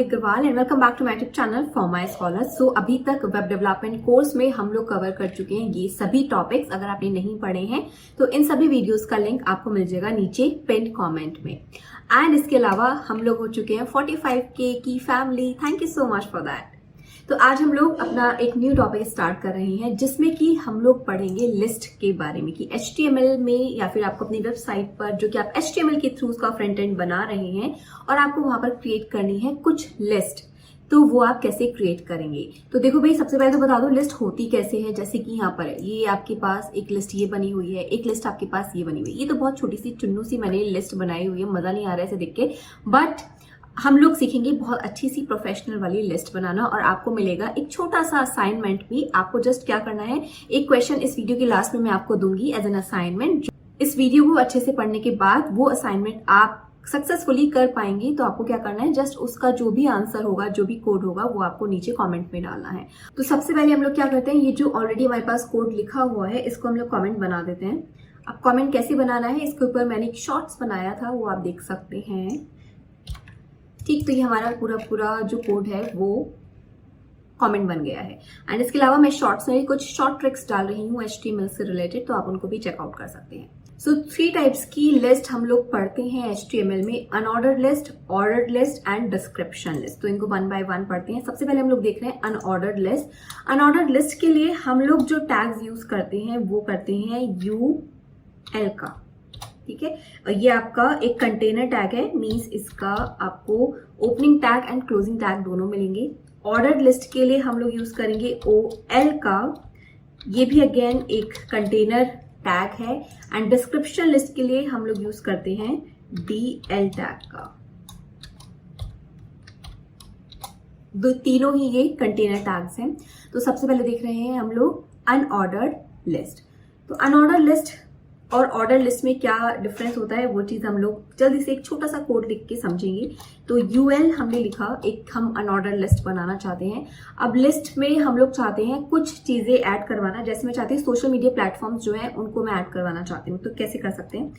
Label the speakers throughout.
Speaker 1: Sonali Agarwal and welcome back to my YouTube channel for my scholars. So अभी तक web development course में हम लोग कवर कर चुके हैं ये सभी टॉपिक्स। अगर आपने नहीं पढ़े हैं तो इन सभी वीडियोस का लिंक आपको मिल जाएगा नीचे पिन कमेंट में। एंड इसके अलावा हम लोग हो चुके हैं 45K की family. Thank you so much for that. तो आज हम लोग अपना एक न्यू टॉपिक स्टार्ट कर रहे हैं जिसमें कि हम लोग पढ़ेंगे लिस्ट के बारे में कि HTML में या फिर आपको अपनी वेबसाइट पर जो कि आप HTML के थ्रू उसका फ्रंट एंड बना रहे हैं और आपको वहां पर क्रिएट करनी है कुछ लिस्ट, तो वो आप कैसे क्रिएट करेंगे। तो देखो भाई, सबसे पहले तो बता दो लिस्ट होती कैसे है। जैसे कि यहाँ पर है, ये आपके पास एक लिस्ट ये बनी हुई है, एक लिस्ट आपके पास ये बनी हुई है। ये तो बहुत छोटी सी चुन्नू सी मैंने लिस्ट बनाई हुई है, मजा नहीं आ रहा है इसे देख के, बट हम लोग सीखेंगे बहुत अच्छी सी प्रोफेशनल वाली लिस्ट बनाना। और आपको मिलेगा एक छोटा सा असाइनमेंट भी। आपको जस्ट क्या करना है, एक क्वेश्चन इस वीडियो के लास्ट में मैं आपको दूंगी एज एन असाइनमेंट। इस वीडियो को अच्छे से पढ़ने के बाद वो असाइनमेंट आप सक्सेसफुली कर पाएंगे तो आपको क्या करना है, जस्ट उसका जो भी आंसर होगा, जो भी कोड होगा, वो आपको नीचे कमेंट में डालना है। तो सबसे पहले हम लोग क्या करते हैं, ये जो ऑलरेडी हमारे पास कोड लिखा हुआ है इसको हम लोग कमेंट बना देते हैं। अब कमेंट कैसे बनाना है, इसके ऊपर मैंने एक शॉर्ट्स बनाया था, वो आप देख सकते हैं। ठीक, तो ये हमारा पूरा जो कोड है वो कमेंट बन गया है। एंड इसके अलावा मैं शॉर्ट्स में कुछ शॉर्ट ट्रिक्स डाल रही हूँ HTML से रिलेटेड, तो आप उनको भी चेकआउट कर सकते हैं। सो 3 टाइप्स की लिस्ट हम लोग पढ़ते हैं HTML में, unordered list, ordered list and description list. तो इनको 1 बाय 1 पढ़ते हैं। सबसे पहले हम लोग देख रहे हैं अनऑर्डर्ड लिस्ट। अनऑर्डर्ड लिस्ट के लिए हम लोग जो टैग्स यूज करते हैं वो करते हैं UL का, ठीक है। और ये आपका एक कंटेनर टैग है, मींस इसका आपको opening tag and closing tag दोनों मिलेंगे। ऑर्डर्ड लिस्ट के लिए हम लोग यूज करेंगे OL का, ये भी अगेन एक कंटेनर टैग है। एंड डिस्क्रिप्शन लिस्ट के लिए हम लोग यूज करते हैं DL टैग का। तीनों ही ये कंटेनर टैग्स हैं। तो सबसे पहले देख रहे हैं हम लोग अनऑर्डर्ड लिस्ट। तो अनऑर्डर्ड लिस्ट और ऑर्डर लिस्ट में क्या डिफरेंस होता है वो चीज हम लोग जल्दी से एक छोटा सा कोड लिख के समझेंगे। तो UL हमने लिखा, एक हम अनऑर्डर लिस्ट बनाना चाहते हैं। अब लिस्ट में हम लोग चाहते हैं कुछ चीजें ऐड करवाना, जैसे मैं चाहती हूँ सोशल मीडिया प्लेटफॉर्म्स जो है उनको मैं ऐड करवाना चाहती हूँ। तो कैसे कर सकते हैं,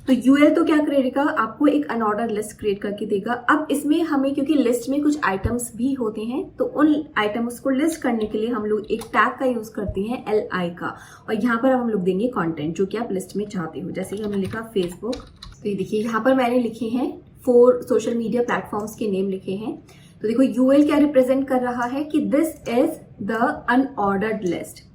Speaker 1: तो UL तो क्या करेगा, आपको एक अनऑर्डर लिस्ट क्रिएट करके देगा। अब इसमें हमें, क्योंकि लिस्ट में कुछ आइटम्स भी होते हैं, तो उन आइटम्स को लिस्ट करने के लिए हम लोग एक टैग का यूज करते हैं LI का। और यहाँ पर हम लोग देंगे कंटेंट जो कि आप लिस्ट में चाहते हो। जैसे कि हमने लिखा फेसबुक, तो ये देखिए यहाँ पर मैंने लिखे हैं 4 सोशल मीडिया प्लेटफॉर्म्स के नेम लिखे हैं। तो देखो UL क्या रिप्रेजेंट कर रहा है कि this is the unordered list.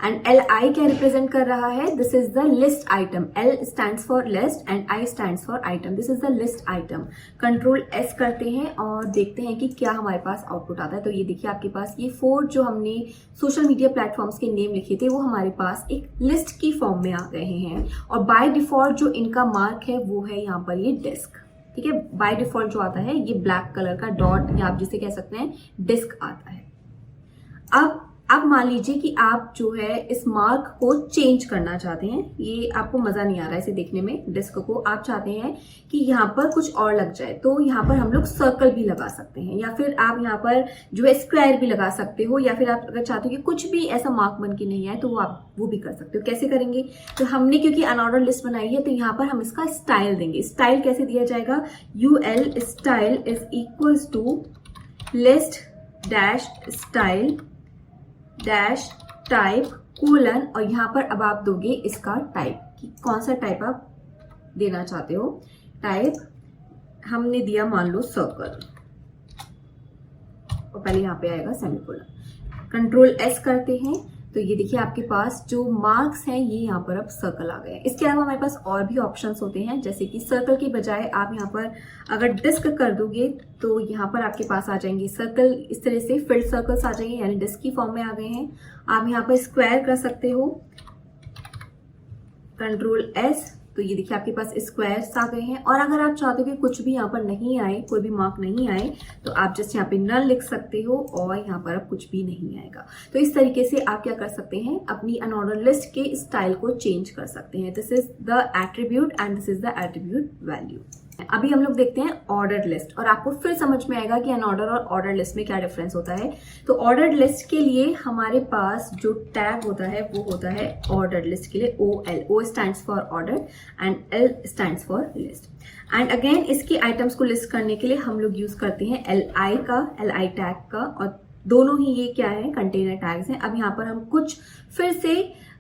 Speaker 1: And LI क्या रिप्रेजेंट कर रहा है, this is the list item. L stands for list and I stands for item. This is the list item. Control S करते हैं और देखते हैं कि क्या हमारे पास आउटपुट आता है। तो ये देखिए आपके पास ये 4 जो हमने सोशल मीडिया प्लेटफॉर्म्स के नेम लिखे थे वो हमारे पास एक लिस्ट की फॉर्म में आ गए हैं। और बाय डिफॉल्ट जो इनका मार्क है वो है यहाँ पर ये डिस्क, ठीक है। बाय डिफॉल्ट जो आता है ये ब्लैक कलर का डॉट, या आप जिसे कह सकते हैं डिस्क आता है। अब मान लीजिए कि आप जो है इस मार्क को चेंज करना चाहते हैं। ये आपको मजा नहीं आ रहा है इसे देखने में, डिस्क को आप चाहते हैं कि यहाँ पर कुछ और लग जाए, तो यहाँ पर हम लोग सर्कल भी लगा सकते हैं, या फिर आप यहाँ पर जो है स्क्वायर भी लगा सकते हो, या फिर आप अगर चाहते हो कि कुछ भी ऐसा मार्क बन के नहीं आए तो आप वो भी कर सकते हो। कैसे करेंगे, तो हमने क्योंकि अनऑर्डर लिस्ट बनाई है तो यहाँ पर हम इसका स्टाइल देंगे। स्टाइल कैसे दिया जाएगा, UL style is equals to list dash style dash type colon, और यहाँ पर अब आप दोगे इसका टाइप, कि कौन सा टाइप आप देना चाहते हो। टाइप हमने दिया मान लो सर्कल, और पहले यहाँ पे आएगा सेमीकोलन। कंट्रोल S करते हैं तो ये देखिए आपके पास जो मार्क्स हैं ये यहाँ पर अब सर्कल आ गए हैं। इसके अलावा हमारे पास और भी ऑप्शंस होते हैं, जैसे कि सर्कल के बजाय आप यहाँ पर अगर डिस्क कर दोगे तो यहाँ पर आपके पास आ जाएंगे सर्कल, इस तरह से फिल्ड सर्कल्स आ जाएंगे, यानी डिस्क की फॉर्म में आ गए हैं। आप यहाँ पर स्क्वायर कर सकते हो, कंट्रोल S, तो ये देखिए आपके पास स्क्वायर्स आ गए हैं। और अगर आप चाहते हो कि कुछ भी यहाँ पर नहीं आए, कोई भी मार्क नहीं आए, तो आप जस्ट यहाँ पे नल लिख सकते हो और यहाँ पर अब कुछ भी नहीं आएगा। तो इस तरीके से आप क्या कर सकते हैं, अपनी अनऑर्डर लिस्ट के स्टाइल को चेंज कर सकते हैं। This is the attribute and this is the attribute value. अभी हम लोग देखते हैं ऑर्डर्ड लिस्ट और आपको फिर समझ में आएगा कि अनऑर्डर और ऑर्डर लिस्ट में क्या डिफरेंस होता है। तो ऑर्डर्ड लिस्ट के लिए हमारे पास जो टैग होता है वो होता है ऑर्डर्ड लिस्ट के लिए OL। O stands for order and L stands for list. And again इसके आइटम्स को लिस्ट करने के लिए हम लोग यूज करते हैं LI टैग का, और दोनों ही ये क्या है, कंटेनर टैग्स हैं। अब यहाँ पर हम कुछ फिर से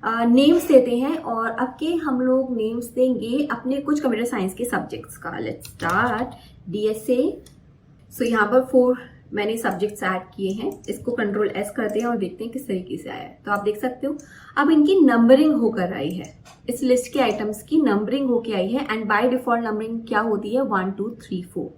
Speaker 1: नेम्स देते हैं और अब के हम लोग नेम्स देंगे अपने कुछ कंप्यूटर साइंस के सब्जेक्ट्स का। Let's start DSA। सो यहाँ पर 4 मैंने सब्जेक्ट्स ऐड किए हैं। इसको कंट्रोल S करते हैं और देखते हैं किस तरीके से आया है। तो आप देख सकते हो अब इनकी नंबरिंग होकर आई है, इस लिस्ट के आइटम्स की नंबरिंग होकर आई है। एंड बाय डिफॉल्ट नंबरिंग क्या होती है, 1 2 3 4।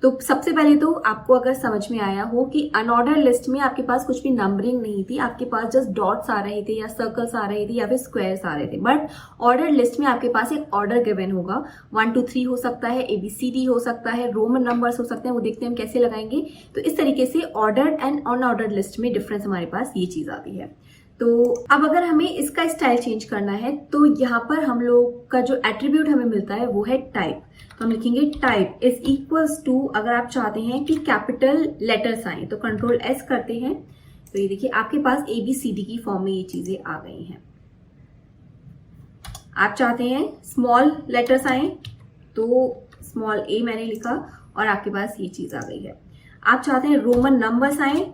Speaker 1: तो सबसे पहले तो आपको अगर समझ में आया हो कि अनऑर्डर लिस्ट में आपके पास कुछ भी नंबरिंग नहीं थी, आपके पास जस्ट डॉट्स आ रहे थे या सर्कल्स आ रहे थे या फिर स्क्वायर्स आ रहे थे। बट ऑर्डर लिस्ट में आपके पास एक ऑर्डर गिवन होगा, 1 2 3 हो सकता है, ABCD हो सकता है, रोमन नंबर्स हो सकते हैं, वो देखते हैं हम कैसे लगाएंगे। तो इस तरीके से ऑर्डर्ड एंड अनऑर्डर्ड लिस्ट में डिफरेंस हमारे पास ये चीज आती है। तो अब अगर हमें इसका स्टाइल चेंज करना है तो यहाँ पर हम लोग का जो एट्रीब्यूट हमें मिलता है वो है टाइप। तो हम लिखेंगे टाइप इज इक्वल्स टू, अगर आप चाहते हैं कि कैपिटल लेटर्स आए तो कंट्रोल S करते हैं। तो ये देखिए आपके पास ABCD की फॉर्म में ये चीजें आ गई हैं। आप चाहते हैं स्मॉल लेटर्स आए तो स्मॉल A मैंने लिखा और आपके पास ये चीज आ गई है। आप चाहते हैं रोमन नंबर्स आए,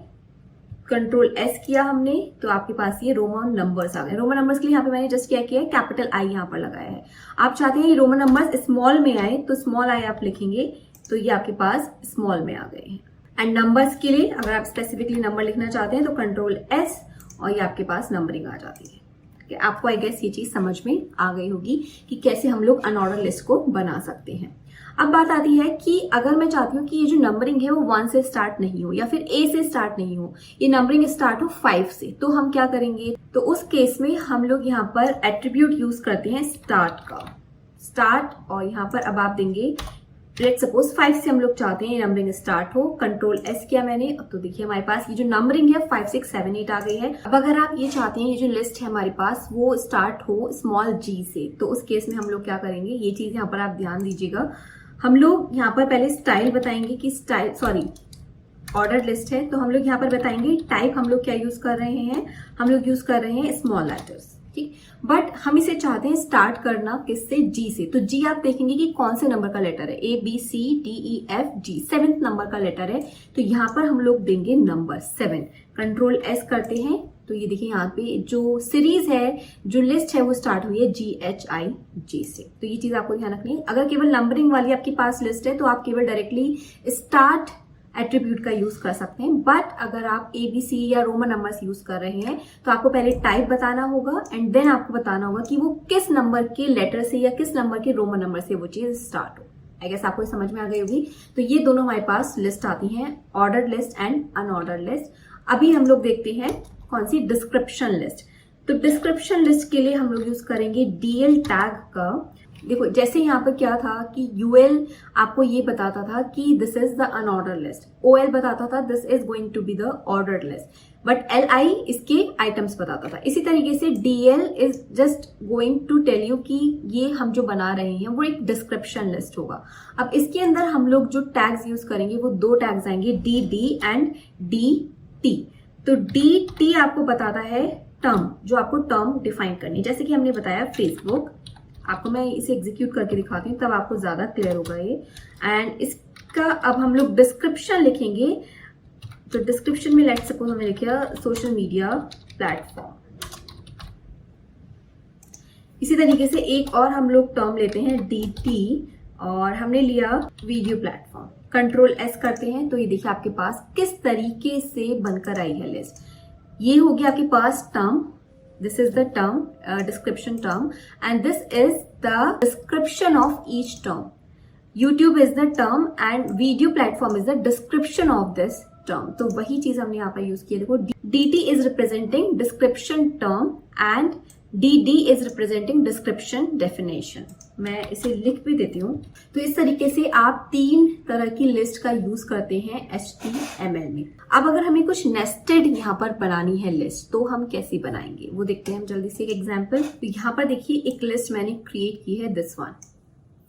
Speaker 1: कंट्रोल S किया हमने तो आपके पास ये रोमन नंबर्स आ गए। रोमन नंबर्स के लिए यहाँ पे मैंने जस्ट क्या किया है, कैपिटल I यहाँ पर लगाया है। आप चाहते हैं ये रोमन नंबर्स स्मॉल में आए तो स्मॉल I आप लिखेंगे तो ये आपके पास स्मॉल में आ गए हैं। एंड नंबर्स के लिए अगर आप स्पेसिफिकली नंबर लिखना चाहते हैं तो कंट्रोल S और ये आपके पास नंबरिंग आ जाती है। आपको आई गेस ये चीज समझ में आ गई होगी कि कैसे हम लोग अनऑर्डर लिस्ट को बना सकते हैं। अब बात आती है कि अगर मैं चाहती हूँ कि ये जो नंबरिंग है वो 1 से स्टार्ट नहीं हो या फिर A से स्टार्ट नहीं हो, ये नंबरिंग स्टार्ट हो 5 से, तो हम क्या करेंगे। तो उस केस में हम लोग यहाँ पर एट्रीब्यूट यूज करते हैं स्टार्ट का, स्टार्ट। और यहाँ पर अब आप देंगे लेट्स सपोज 5 से हम लोग चाहते हैं नंबरिंग स्टार्ट हो, कंट्रोल S किया मैंने। अब तो देखिए हमारे पास ये जो नंबरिंग है 5 6 7 8 आ गई है। अब अगर आप ये चाहते हैं ये जो लिस्ट है हमारे पास वो स्टार्ट हो स्मॉल G से, तो उस केस में हम लोग क्या करेंगे, ये चीज यहाँ पर आप ध्यान दीजिएगा। हम लोग यहाँ पर पहले स्टाइल बताएंगे कि स्टाइल ऑर्डर लिस्ट है तो हम लोग यहाँ पर बताएंगे टाइप हम लोग क्या यूज कर रहे हैं, हम लोग यूज कर रहे हैं स्मॉल लेटर्स, ठीक। बट हम इसे चाहते हैं स्टार्ट करना किससे, G से। तो G आप देखेंगे कि कौन से नंबर का लेटर है, ABCDEFG 7th नंबर का लेटर है। तो यहाँ पर हम लोग देंगे नंबर 7, कंट्रोल S करते हैं। तो ये देखिए यहाँ पे जो सीरीज है, जो लिस्ट है वो स्टार्ट हुई है GHIJ से। तो ये चीज आपको ध्यान रखनी है। अगर केवल नंबरिंग वाली आपके पास लिस्ट है तो आप केवल डायरेक्टली स्टार्ट एट्रीब्यूट का यूज कर सकते हैं। बट अगर आप ABC या रोमन नंबर्स यूज कर रहे हैं तो आपको पहले टाइप बताना होगा एंड देन आपको बताना होगा कि वो किस नंबर के लेटर से या किस नंबर के रोमन नंबर से वो चीज स्टार्ट हो। आई गेस आपको समझ में आ गई होगी। तो ये दोनों हमारे पास लिस्ट आती हैं, ordered list and unordered list. अभी हम लोग देखते हैं कौन सी, डिस्क्रिप्शन लिस्ट। तो डिस्क्रिप्शन लिस्ट के लिए हम लोग यूज करेंगे DL टैग का। देखो जैसे यहाँ पर क्या था कि UL आपको ये बताता था कि this is the unordered list, OL बताता था this is going to be the ordered list, but LI इसके आइटम्स बताता था। इसी तरीके से DL is just going to tell you कि ये हम जो बना रहे हैं वो एक डिस्क्रिप्शन लिस्ट होगा। अब इसके अंदर हम लोग जो टैग्स यूज करेंगे वो 2 टैग्स आएंगे, DD एंड DT। तो DT आपको बताता है टर्म, जो आपको टर्म डिफाइन करनी, जैसे कि हमने बताया फेसबुक। आपको मैं इसे एग्जीक्यूट करके दिखाती हूँ तब आपको ज्यादा क्लियर होगा ये। एंड इसका अब हम लोग डिस्क्रिप्शन लिखेंगे। तो डिस्क्रिप्शन में लेट्स सपोज हमने लिखा सोशल मीडिया प्लेटफॉर्म। इसी तरीके से एक और हम लोग टर्म लेते हैं DT और हमने लिया वीडियो प्लेटफॉर्म, कंट्रोल S करते हैं। तो ये देखिए आपके पास किस तरीके से बनकर आई है लिस्ट। ये हो गया आपके पास term, this is the term description term and this is the description of each term. YouTube is the term and video platform is the description of this term. तो वही चीज हमने यहाँ पर यूज किया। देखो DT is representing description term and DD is representing description definition. मैं इसे लिख भी देती हूँ। तो इस तरीके से आप 3 तरह की लिस्ट का यूज करते हैं HTML में। अब अगर हमें कुछ नेस्टेड यहाँ पर बनानी है लिस्ट तो हम कैसे बनाएंगे वो देखते हैं हम जल्दी से एक एग्जांपल। तो यहाँ पर देखिए एक लिस्ट मैंने क्रिएट की है, this one.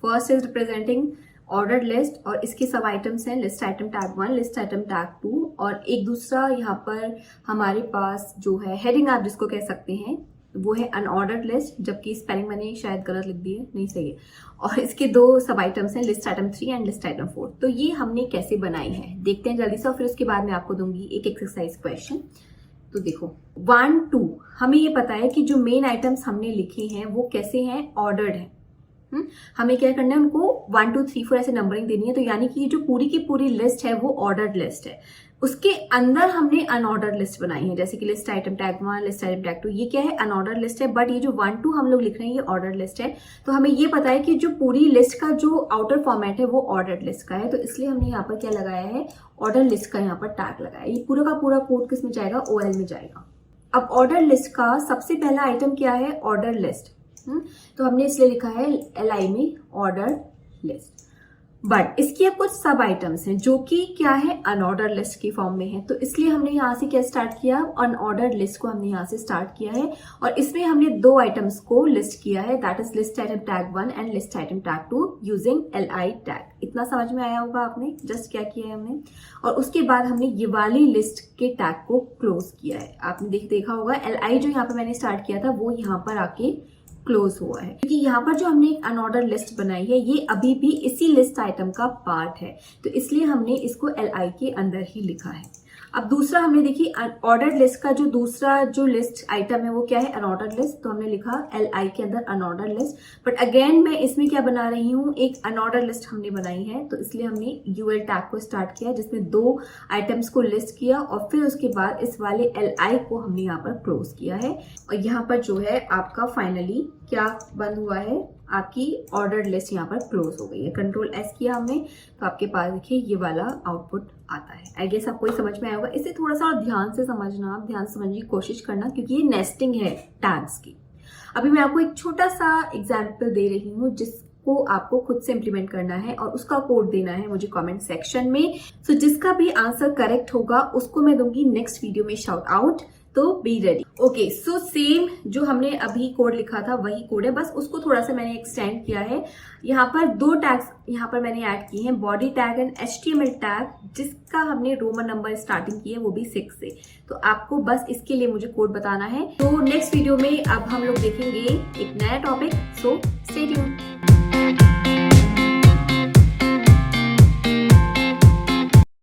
Speaker 1: First is representing ordered list और इसके सब आइटम्स हैं list item tag 1, list item tag 2 और एक दूसरा यहाँ पर हमारे पास जो है हेडिंग आप जिसको कह सकते हैं वो है अनऑर्डर्ड लिस्ट, जबकि स्पेलिंग मैंने शायद गलत लिख दी है, नहीं सही है। और इसके दो सब आइटम्स हैं list item 3 and list item 4। तो ये हमने कैसे बनाई है देखते हैं जल्दी से, और फिर उसके बाद मैं आपको दूंगी एक एक्सरसाइज क्वेश्चन। तो देखो 1, 2 हमें ये पता है कि जो मेन आइटम्स हमने लिखे हैं वो कैसे हैं, ऑर्डर्ड है। हमें क्या करना है, उनको 1, 2, 3, 4 ऐसे नंबरिंग देनी है। तो यानी कि जो पूरी की पूरी लिस्ट है वो ऑर्डर्ड लिस्ट है। उसके अंदर हमने अनऑर्डर्ड लिस्ट बनाई है, जैसे कि list item tag 1, list item tag 2, ये क्या है, अनऑर्डर्ड लिस्ट है। बट ये जो 1, 2 हम लोग लिख रहे हैं ये ऑर्डर्ड लिस्ट है। तो हमें ये पता है कि जो पूरी लिस्ट का जो आउटर फॉर्मेट है वो ऑर्डर्ड लिस्ट का है। तो इसलिए हमने यहाँ पर क्या लगाया है, ऑर्डर लिस्ट का यहाँ पर टैग लगाया। ये पूरा का पूरा कोड किस में जाएगा, OL में जाएगा। अब ऑर्डर लिस्ट का सबसे पहला आइटम क्या है, ऑर्डर लिस्ट। तो हमने इसलिए लिखा है LI में ऑर्डर लिस्ट। बट इसकी अब कुछ सब आइटम्स हैं जो कि क्या है, अनऑर्डर लिस्ट की फॉर्म में है। तो इसलिए हमने यहाँ से क्या स्टार्ट किया, अनऑर्डर लिस्ट को हमने यहाँ से स्टार्ट किया है और इसमें हमने दो आइटम्स को लिस्ट किया है, that is list item tag 1 and list item tag 2 using LI tag. इतना समझ में आया होगा आपने जस्ट क्या किया है हमने। और उसके बाद हमने ये वाली लिस्ट के टैग को क्लोज किया है। आपने देखा होगा LI जो यहाँ पर मैंने स्टार्ट किया था वो यहाँ पर आके क्लोज हुआ है, क्योंकि यहाँ पर जो हमने एक अनऑर्डर लिस्ट बनाई है ये अभी भी इसी लिस्ट आइटम का पार्ट है। तो इसलिए हमने इसको LI के अंदर ही लिखा है। अब दूसरा हमने देखी ऑर्डर लिस्ट का जो दूसरा जो लिस्ट आइटम है वो क्या है, अनऑर्डर लिस्ट। तो हमने लिखा LI के अंदर अनऑर्डर लिस्ट। बट अगेन मैं इसमें क्या बना रही हूँ, एक अनऑर्डर लिस्ट हमने बनाई है। तो इसलिए हमने UL टैग को स्टार्ट किया जिसमें दो आइटम्स को लिस्ट किया और फिर उसके बाद इस वाले LI को हमने यहाँ पर क्लोज किया है। और यहाँ पर जो है आपका फाइनली क्या बंद हुआ है, आपकी ऑर्डर लिस्ट यहाँ पर क्लोज हो गई है। कंट्रोल S किया हमने तो आपके पास देखिए ये वाला आउटपुट आता है। आई गेस आपको समझ में आया होगा। इसे थोड़ा सा और ध्यान से समझना, आप ध्यान से समझने की कोशिश करना क्योंकि ये नेस्टिंग है टैग्स की। अभी मैं आपको एक छोटा सा एग्जाम्पल दे रही हूँ जिसको आपको खुद से इम्प्लीमेंट करना है और उसका कोड देना है मुझे कमेंट सेक्शन में। सो जिसका भी आंसर करेक्ट होगा उसको मैं दूंगी नेक्स्ट वीडियो में शाउट आउट। तो be ready. Okay, so same जो हमने अभी कोड लिखा था वही कोड है, बस उसको थोड़ा सा मैंने एक्सटेंड किया है। यहाँ पर दो टैग्स यहाँ पर मैंने ऐड किए हैं, body tag and HTML tag, जिसका हमने रोमन नंबर स्टार्टिंग की है वो भी 6 से। तो आपको बस इसके लिए मुझे कोड बताना है। तो नेक्स्ट वीडियो में अब हम लोग देखेंगे एक नया टॉपिक। So stay tuned.